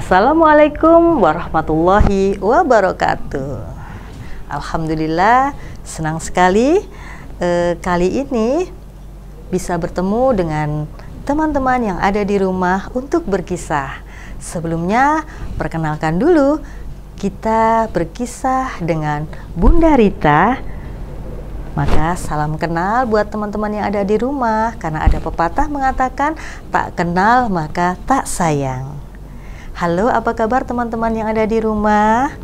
Assalamualaikum warahmatullahi wabarakatuh. Alhamdulillah, senang sekali kali ini bisa bertemu dengan teman-teman yang ada di rumah untuk berkisah. Sebelumnya, perkenalkan dulu, kita berkisah dengan Bunda Rita. Maka salam kenal buat teman-teman yang ada di rumah, karena ada pepatah mengatakan tak kenal maka tak sayang. Halo, apa kabar teman-teman yang ada di rumah?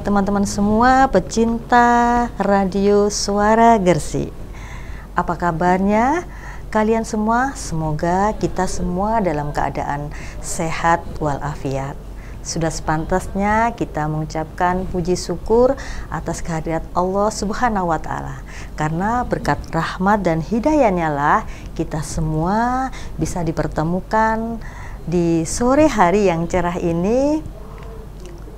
Teman-teman semua pecinta radio Suara Gersi. Apa kabarnya kalian semua? Semoga kita semua dalam keadaan sehat walafiat. Sudah sepantasnya kita mengucapkan puji syukur atas kehadirat Allah Subhanahu wa Ta'ala. Karena berkat rahmat dan hidayahnya lah kita semua bisa dipertemukan di sore hari yang cerah ini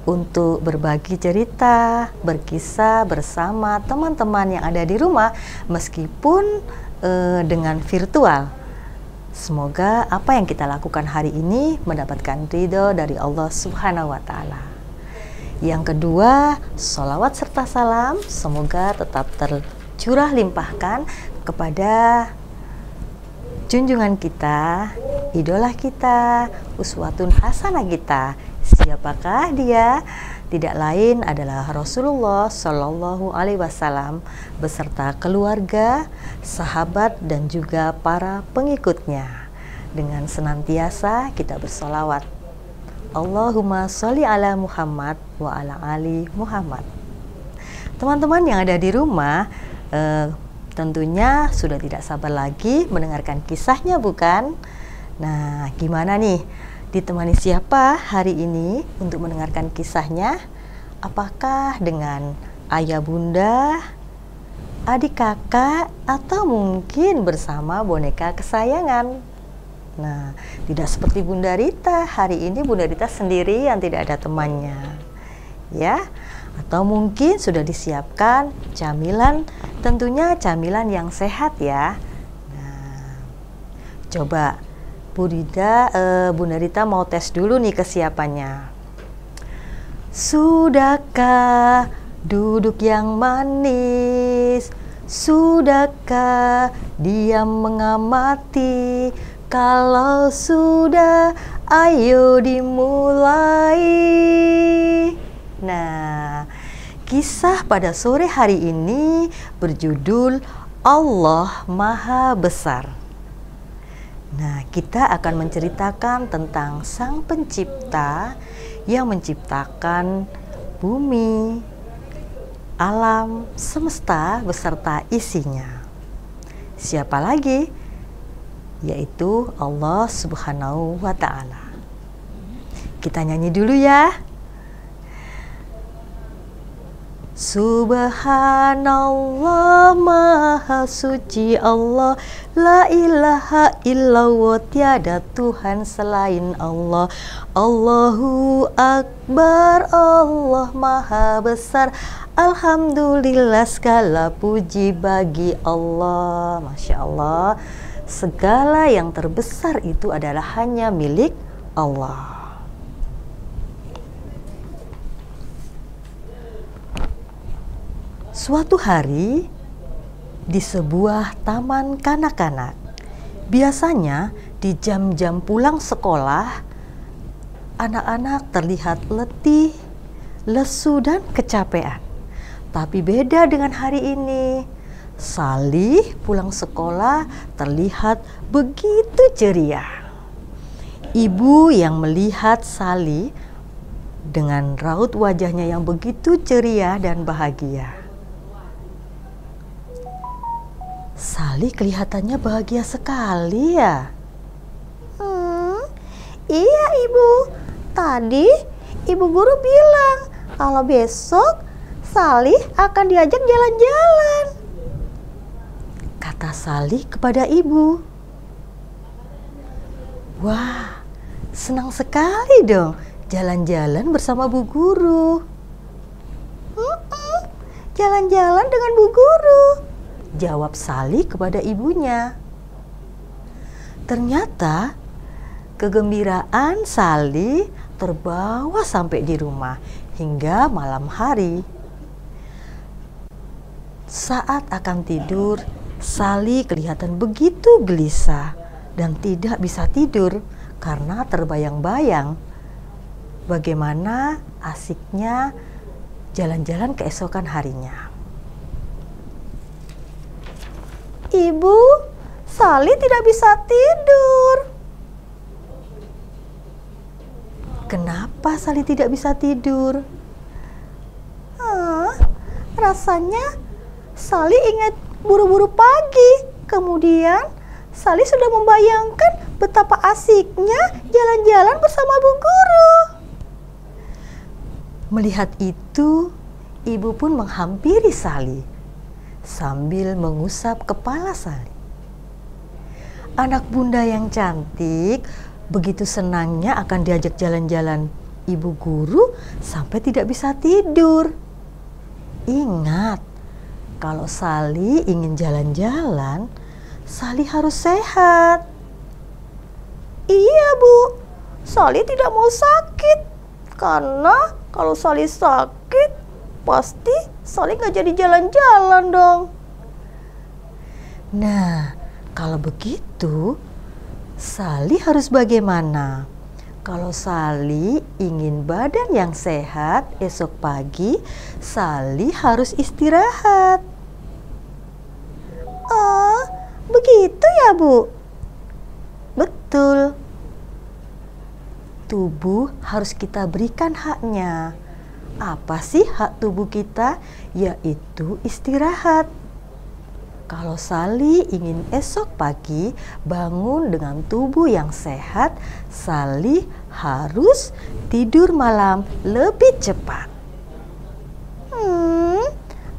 untuk berbagi cerita, berkisah bersama teman-teman yang ada di rumah meskipun dengan virtual. Semoga apa yang kita lakukan hari ini mendapatkan ridho dari Allah Subhanahu wa Ta'ala. Yang kedua, sholawat serta salam semoga tetap tercurah limpahkan kepada junjungan kita, idola kita, uswatun hasanah kita. Siapakah dia? Tidak lain adalah Rasulullah Shallallahu Alaihi Wasallam beserta keluarga, sahabat dan juga para pengikutnya. Dengan senantiasa kita bersolawat. Allahumma sholli ala Muhammad wa ala ali Muhammad. Teman-teman yang ada di rumah, tentunya sudah tidak sabar lagi mendengarkan kisahnya, bukan? Nah, gimana nih? Ditemani siapa hari ini untuk mendengarkan kisahnya? Apakah dengan ayah bunda, adik kakak, atau mungkin bersama boneka kesayangan? Nah, tidak seperti Bunda Rita. Hari ini Bunda Rita sendiri yang tidak ada temannya. Ya, atau mungkin sudah disiapkan camilan, tentunya camilan yang sehat ya. Nah, coba Bunda Rita mau tes dulu nih kesiapannya. Sudahkah duduk yang manis? Sudahkah diam mengamati? Kalau sudah, ayo dimulai. Nah, kisah pada sore hari ini berjudul Allah Maha Besar. Nah, kita akan menceritakan tentang Sang Pencipta yang menciptakan bumi, alam, semesta beserta isinya. Siapa lagi? Yaitu Allah Subhanahu wa Ta'ala. Kita nyanyi dulu ya. Subhanallah, maha suci Allah, la ilaha illallah, tiada Tuhan selain Allah. Allahu Akbar, Allah maha besar, alhamdulillah segala puji bagi Allah. Masya Allah, segala yang terbesar itu adalah hanya milik Allah. Suatu hari di sebuah taman kanak-kanak, biasanya di jam-jam pulang sekolah, anak-anak terlihat letih, lesu dan kecapean. Tapi beda dengan hari ini, Salih pulang sekolah terlihat begitu ceria. Ibu yang melihat Salih dengan raut wajahnya yang begitu ceria dan bahagia. Sally kelihatannya bahagia sekali ya. Iya Ibu, tadi Ibu Guru bilang kalau besok Sally akan diajak jalan-jalan, kata Sally kepada ibu. Wah, senang sekali dong jalan-jalan bersama Bu Guru. Jalan-jalan dengan Bu Guru, jawab Sally kepada ibunya. Ternyata kegembiraan Sally terbawa sampai di rumah hingga malam hari. Saat akan tidur, Sally kelihatan begitu gelisah dan tidak bisa tidur karena terbayang-bayang bagaimana asiknya jalan-jalan keesokan harinya. Ibu, Sally tidak bisa tidur. Kenapa Sally tidak bisa tidur? Rasanya Sally ingat buru-buru pagi. Kemudian Sally sudah membayangkan betapa asiknya jalan-jalan bersama Bu Guru. Melihat itu, ibu pun menghampiri Sally sambil mengusap kepala Sally. Anak bunda yang cantik begitu senangnya akan diajak jalan-jalan ibu guru sampai tidak bisa tidur. Ingat, kalau Sally ingin jalan-jalan, Sally harus sehat. Iya Bu, Sally tidak mau sakit. Karena kalau Sally sakit, pasti Sally nggak jadi jalan-jalan dong. Nah, kalau begitu, Sally harus bagaimana? Kalau Sally ingin badan yang sehat esok pagi, Sally harus istirahat. Oh, begitu ya Bu? Betul. Tubuh harus kita berikan haknya. Apa sih hak tubuh kita? Yaitu istirahat. Kalau Sally ingin esok pagi bangun dengan tubuh yang sehat, Sally harus tidur malam lebih cepat.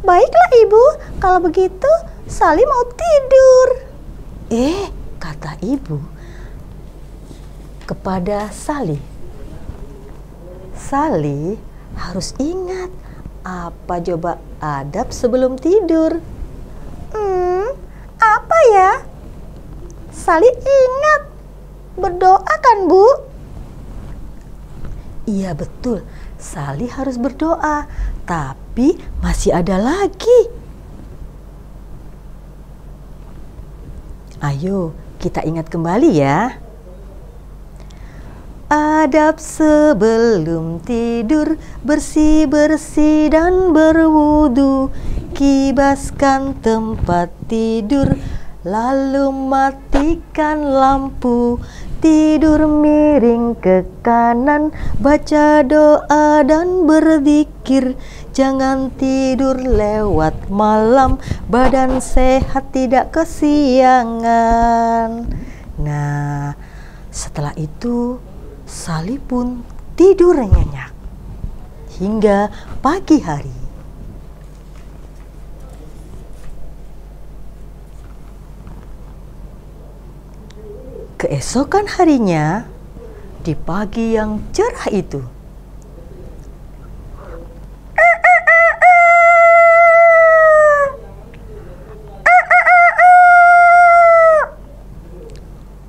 Baiklah Ibu, kalau begitu Sally mau tidur. Kata ibu kepada Sally. Sally harus ingat apa coba adab sebelum tidur. Apa ya? Sally ingat berdoa kan Bu? Iya betul, Sally harus berdoa. Tapi masih ada lagi. Ayo kita ingat kembali ya. Adab sebelum tidur, bersih-bersih dan berwudu. Kibaskan tempat tidur, lalu matikan lampu. Tidur miring ke kanan, baca doa dan berzikir. Jangan tidur lewat malam, badan sehat tidak kesiangan. Nah, setelah itu Sally pun tidur nyenyak hingga pagi hari. Keesokan harinya, di pagi yang cerah itu,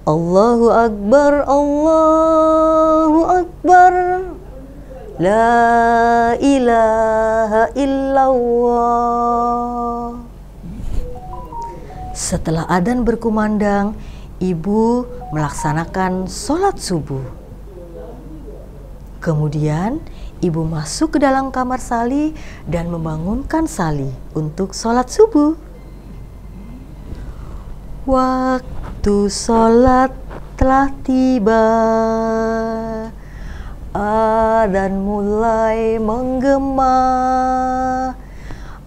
Allahu Akbar, Allahu Akbar, La ilaha illallah. Setelah adzan berkumandang, ibu melaksanakan sholat subuh. Kemudian ibu masuk ke dalam kamar Sally dan membangunkan Sally untuk sholat subuh. Waktu sholat telah tiba, adzan mulai menggema.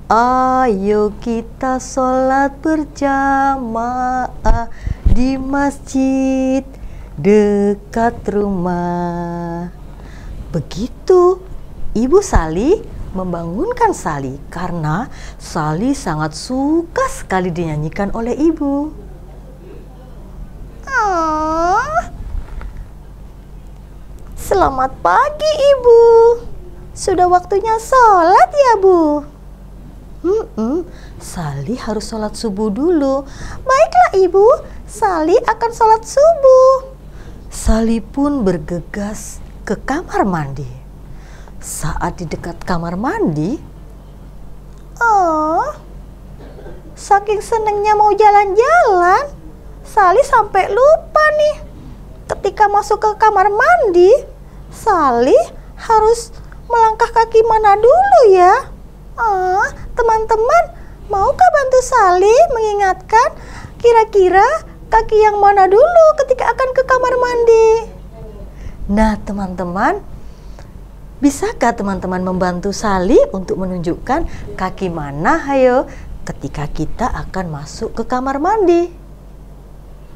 Ayo kita sholat berjamaah di masjid dekat rumah. Begitu Ibu Sali membangunkan Sali karena Sali sangat suka sekali dinyanyikan oleh ibu. Selamat pagi, Ibu. Sudah waktunya sholat ya, Bu? Sali harus sholat subuh dulu. Baiklah, Ibu. Sali akan sholat subuh. Sali pun bergegas ke kamar mandi. Saat di dekat kamar mandi, saking senengnya mau jalan-jalan, Sali sampai lupa nih. Ketika masuk ke kamar mandi, Sali harus melangkah kaki mana dulu ya? Teman-teman, maukah bantu Sali mengingatkan kira-kira kaki yang mana dulu ketika akan ke kamar mandi? Nah, teman-teman, bisakah teman-teman membantu Sali untuk menunjukkan kaki mana, hayo, ketika kita akan masuk ke kamar mandi?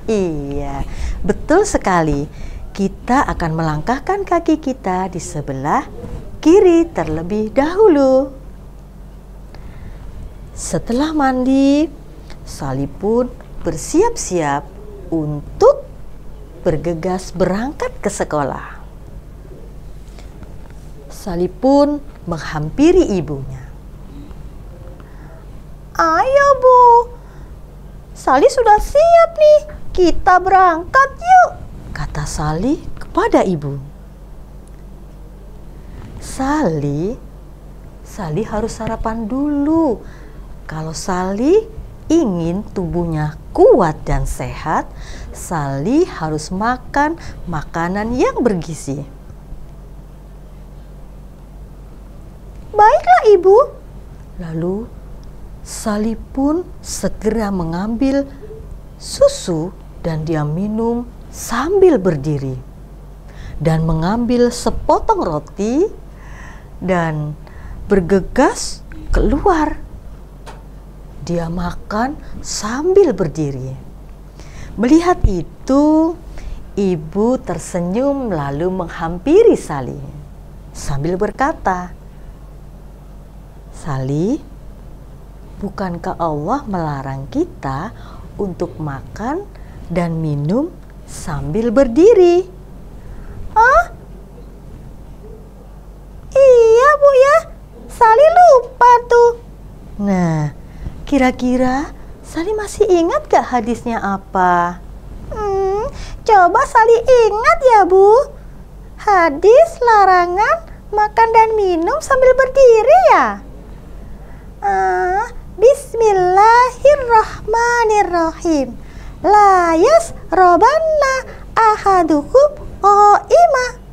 Iya, betul sekali. Kita akan melangkahkan kaki kita di sebelah kiri terlebih dahulu. Setelah mandi, Sali pun bersiap-siap untuk bergegas berangkat ke sekolah. Sali pun menghampiri ibunya. Ayo, Bu. Sali sudah siap nih. Kita berangkat yuk, kata Sali kepada ibu. Sali harus sarapan dulu. Kalau Sali ingin tubuhnya kuat dan sehat, Sali harus makan makanan yang bergizi. Baiklah, Ibu. Lalu Sali pun segera mengambil susu dan dia minum sambil berdiri, dan mengambil sepotong roti dan bergegas keluar. Dia makan sambil berdiri. Melihat itu, ibu tersenyum lalu menghampiri Sali sambil berkata, "Sali, bukankah Allah melarang kita untuk makan dan minum sambil berdiri?" Iya, Bu ya. Sali lupa tuh. Nah, kira-kira Sali masih ingat gak hadisnya apa? Coba Sali ingat ya, Bu. Hadis larangan makan dan minum sambil berdiri ya? Bismillahirrahmanirrahim. La yasrobanna ahadukum qa'imah.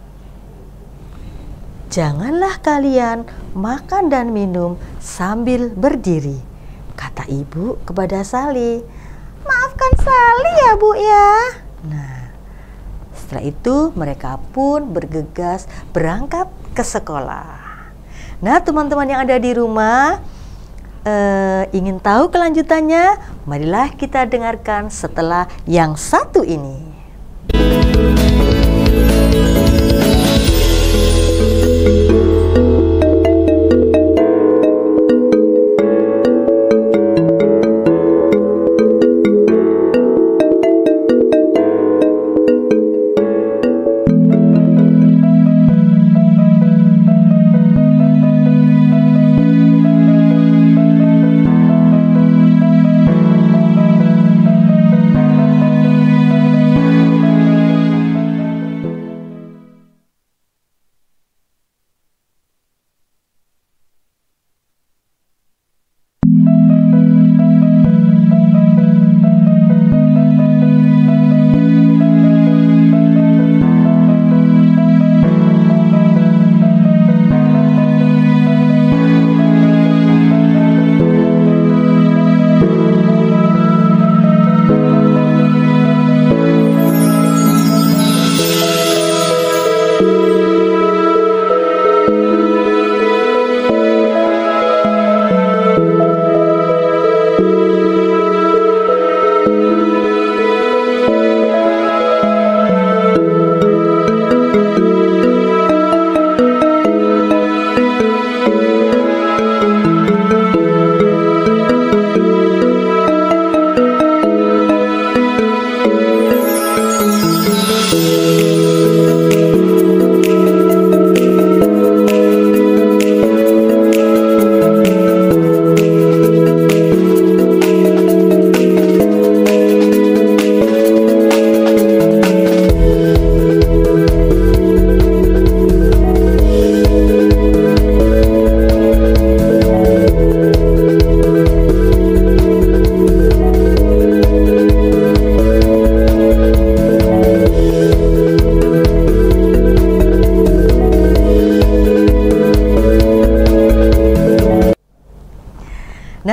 Janganlah kalian makan dan minum sambil berdiri, kata ibu kepada Sali. Maafkan Sali ya, Bu ya. Nah, setelah itu mereka pun bergegas berangkat ke sekolah. Nah, teman-teman yang ada di rumah, ingin tahu kelanjutannya? Marilah kita dengarkan setelah yang satu ini.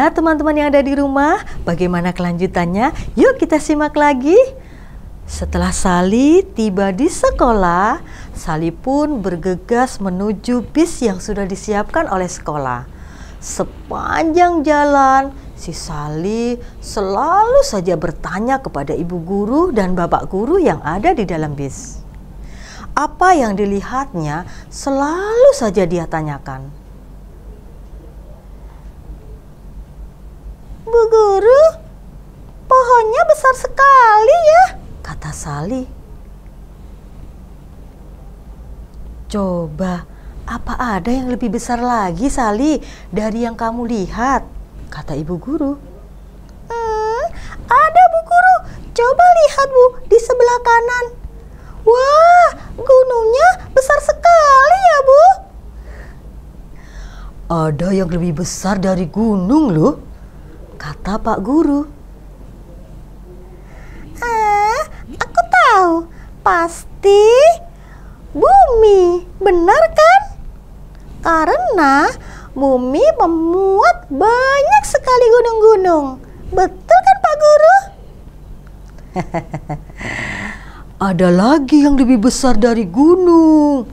Nah, teman-teman yang ada di rumah, bagaimana kelanjutannya? Yuk kita simak lagi. Setelah Sally tiba di sekolah, Sally pun bergegas menuju bis yang sudah disiapkan oleh sekolah. Sepanjang jalan, si Sally selalu saja bertanya kepada ibu guru dan bapak guru yang ada di dalam bis. Apa yang dilihatnya selalu saja dia tanyakan. Bu guru, pohonnya besar sekali ya, kata Sally. Coba, apa ada yang lebih besar lagi, Sally, dari yang kamu lihat? Kata ibu guru. Ada Bu guru, coba lihat Bu, di sebelah kanan. Wah, gunungnya besar sekali ya Bu. Ada yang lebih besar dari gunung loh, kata Pak Guru. Aku tahu, pasti bumi, benar kan? Karena bumi memuat banyak sekali gunung-gunung. Betul kan Pak Guru? Ada lagi yang lebih besar dari gunung.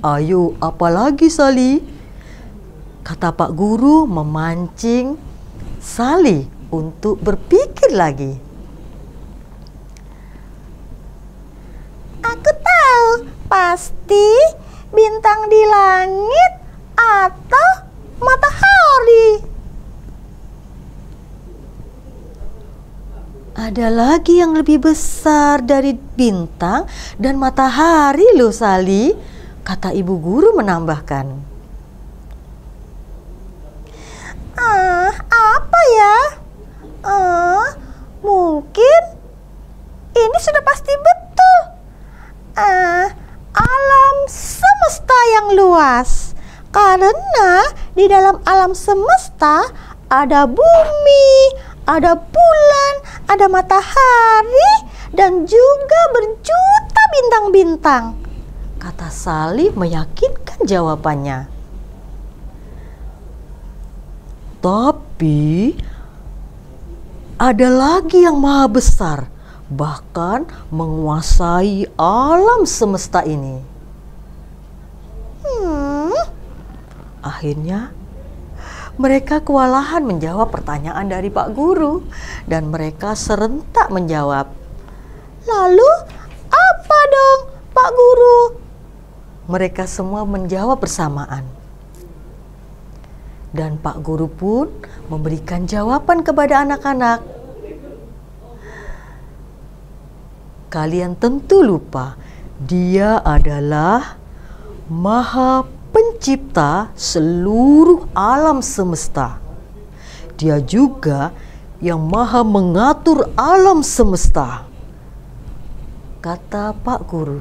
Ayo, apa lagi, Sally? Kata Pak Guru memancing Sally untuk berpikir lagi. Aku tahu, pasti bintang di langit atau matahari. Ada lagi yang lebih besar dari bintang dan matahari loh, Sally, kata ibu guru menambahkan. Apa ya? Mungkin ini sudah pasti betul. Alam semesta yang luas. Karena di dalam alam semesta ada bumi, ada bulan, ada matahari, dan juga berjuta bintang-bintang. Kata Sally meyakinkan jawabannya. Tapi ada lagi yang maha besar, bahkan menguasai alam semesta ini. Akhirnya mereka kewalahan menjawab pertanyaan dari Pak Guru dan mereka serentak menjawab. Lalu apa dong Pak Guru? Mereka semua menjawab bersamaan. Dan Pak Guru pun memberikan jawaban kepada anak-anak. Kalian tentu lupa, Dia adalah Maha Pencipta seluruh alam semesta. Dia juga yang Maha mengatur alam semesta, kata Pak Guru.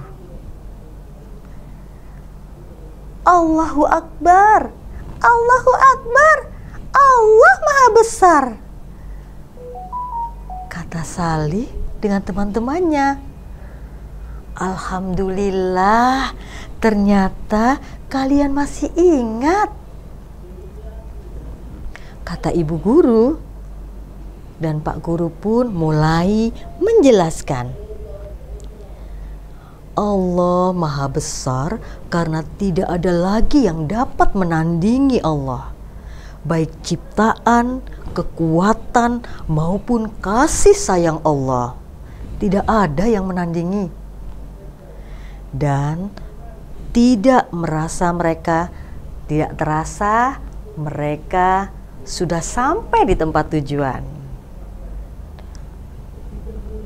Allahu Akbar, Allahu Akbar, Allah Maha Besar, kata Sally dengan teman-temannya. Alhamdulillah, ternyata kalian masih ingat, kata ibu guru. Dan Pak Guru pun mulai menjelaskan. Allah Maha Besar karena tidak ada lagi yang dapat menandingi Allah, baik ciptaan, kekuatan maupun kasih sayang Allah. Tidak ada yang menandingi. Dan tidak terasa mereka sudah sampai di tempat tujuan.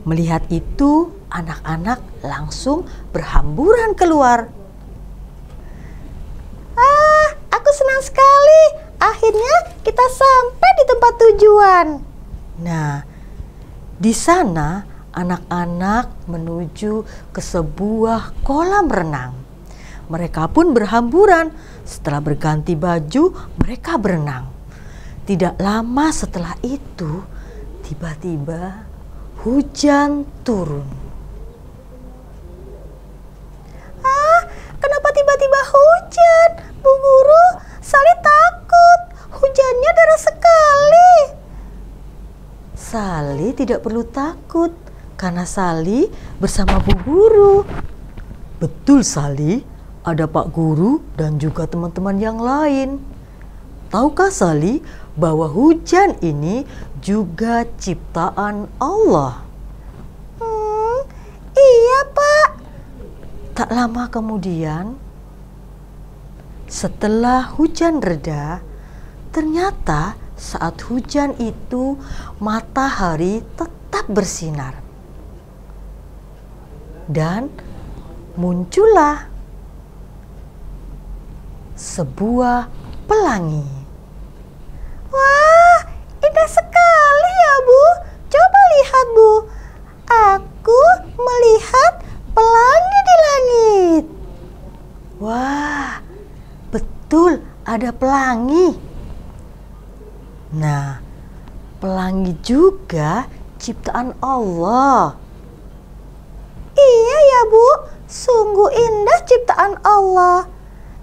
Melihat itu, anak-anak langsung berhamburan keluar. Aku senang sekali. Akhirnya kita sampai di tempat tujuan. Nah, di sana anak-anak menuju ke sebuah kolam renang. Mereka pun berhamburan. Setelah berganti baju, mereka berenang. Tidak lama setelah itu, tiba-tiba hujan turun. Kenapa tiba-tiba hujan? Bu Guru, Sally takut. Hujannya deras sekali. Sally tidak perlu takut karena Sally bersama Bu Guru. Betul Sally, ada Pak Guru dan juga teman-teman yang lain. Tahukah Sally bahwa hujan ini juga ciptaan Allah? Iya Pak. Tak lama kemudian, setelah hujan reda, ternyata saat hujan itu matahari tetap bersinar. Dan muncullah sebuah pelangi. Wah, indah sekali ya Bu. Coba lihat Bu. Aku melihat pelangi di langit. Wah, betul ada pelangi. Nah, pelangi juga ciptaan Allah. Iya ya Bu, sungguh indah ciptaan Allah.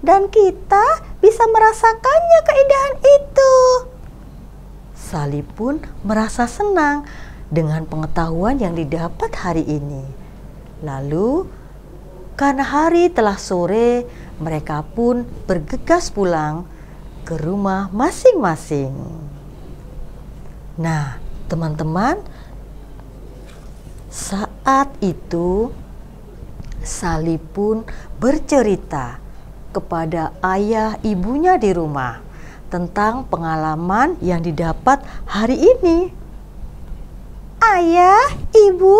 Dan kita bisa merasakannya keindahan itu. Sally pun merasa senang dengan pengetahuan yang didapat hari ini. Lalu, karena hari telah sore, mereka pun bergegas pulang ke rumah masing-masing. Nah, teman-teman, saat itu Sally pun bercerita kepada ayah ibunya di rumah tentang pengalaman yang didapat hari ini. Ayah, Ibu,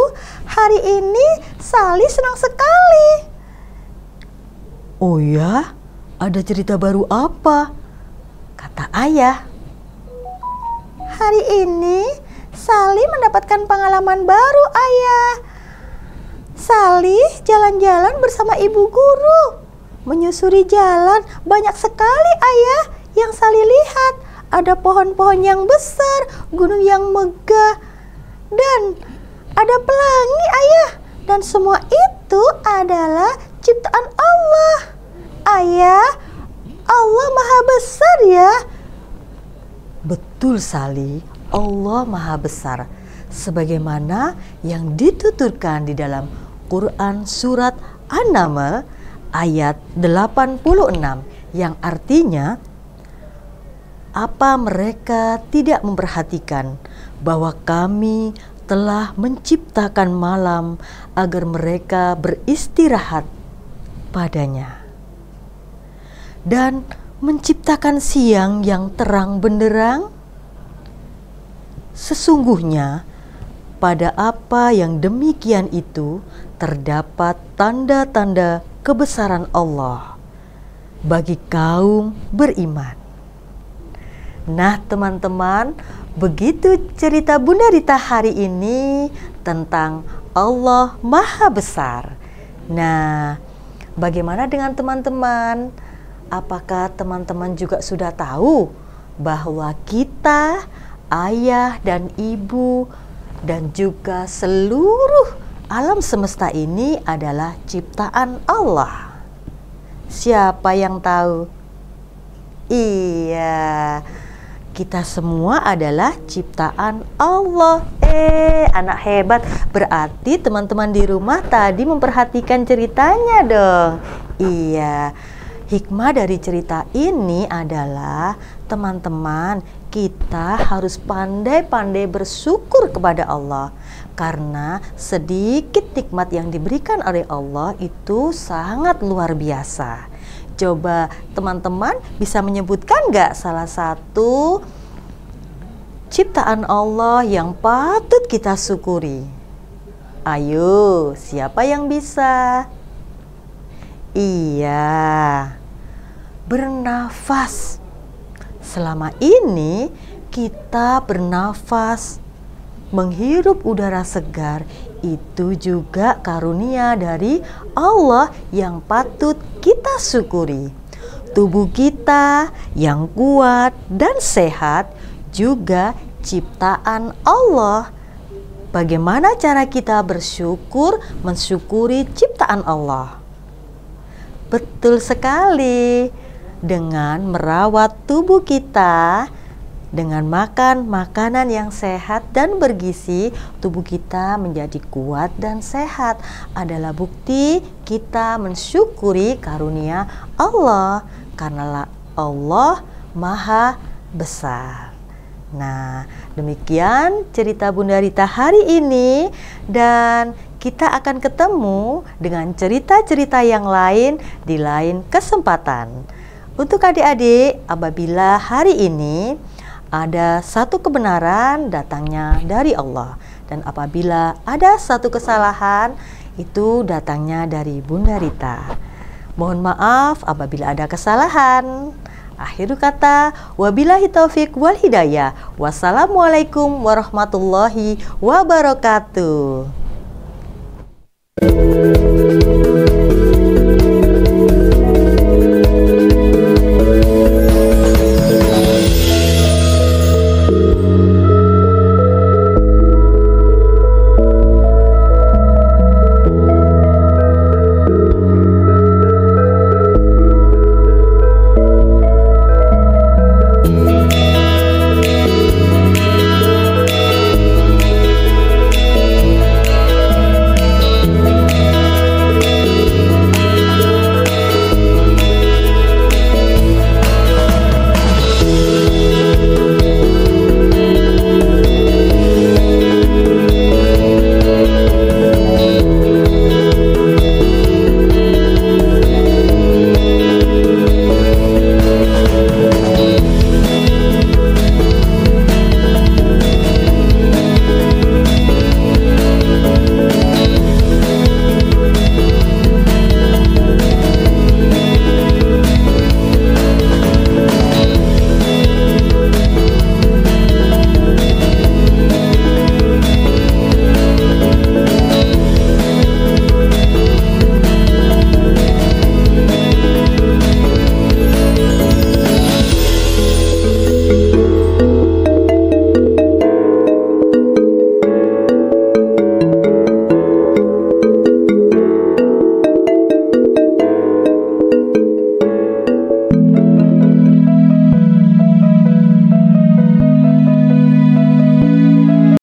hari ini Sally senang sekali. Oh ya, ada cerita baru apa? Kata ayah. Hari ini Sally mendapatkan pengalaman baru, Ayah. Sally jalan-jalan bersama Ibu Guru. Menyusuri jalan banyak sekali, Ayah, yang Sally lihat. Ada pohon-pohon yang besar, gunung yang megah, dan ada pelangi, Ayah. Dan semua itu adalah ciptaan Allah. Ayah, Allah Maha Besar ya. Betul Sally, Allah Maha Besar. Sebagaimana yang dituturkan di dalam Quran surat An-Naml ayat 86 yang artinya, apa mereka tidak memperhatikan bahwa kami telah menciptakan malam agar mereka beristirahat padanya, dan menciptakan siang yang terang benderang? Sesungguhnya pada apa yang demikian itu terdapat tanda-tanda kebesaran Allah bagi kaum beriman. Nah teman-teman, begitu cerita Bunda Rita hari ini tentang Allah Maha Besar. Nah, bagaimana dengan teman-teman? Apakah teman-teman juga sudah tahu bahwa kita, ayah dan ibu, dan juga seluruh alam semesta ini adalah ciptaan Allah? Siapa yang tahu? Iya, kita semua adalah ciptaan Allah. Anak hebat. Berarti teman-teman di rumah tadi memperhatikan ceritanya dong. Iya. Hikmah dari cerita ini adalah teman-teman, kita harus pandai-pandai bersyukur kepada Allah, karena sedikit nikmat yang diberikan oleh Allah itu sangat luar biasa. Coba teman-teman bisa menyebutkan nggak salah satu ciptaan Allah yang patut kita syukuri? Ayo, siapa yang bisa? Iya, bernafas. Selama ini kita bernafas, menghirup udara segar, itu juga karunia dari Allah yang patut kita syukuri. Tubuh kita yang kuat dan sehat juga ciptaan Allah. Bagaimana cara kita bersyukur, mensyukuri ciptaan Allah? Betul sekali, dengan merawat tubuh kita Dengan makan makanan yang sehat dan bergizi, tubuh kita menjadi kuat dan sehat. Adalah bukti kita mensyukuri karunia Allah, karena Allah Maha Besar. Nah, demikian cerita Bunda Rita hari ini, dan kita akan ketemu dengan cerita-cerita yang lain di lain kesempatan. Untuk adik-adik, apabila hari ini ada satu kebenaran, datangnya dari Allah, dan apabila ada satu kesalahan, itu datangnya dari Bunda Rita. Mohon maaf apabila ada kesalahan. Akhir kata, wabillahi taufik wal hidayah. Wassalamualaikum warahmatullahi wabarakatuh.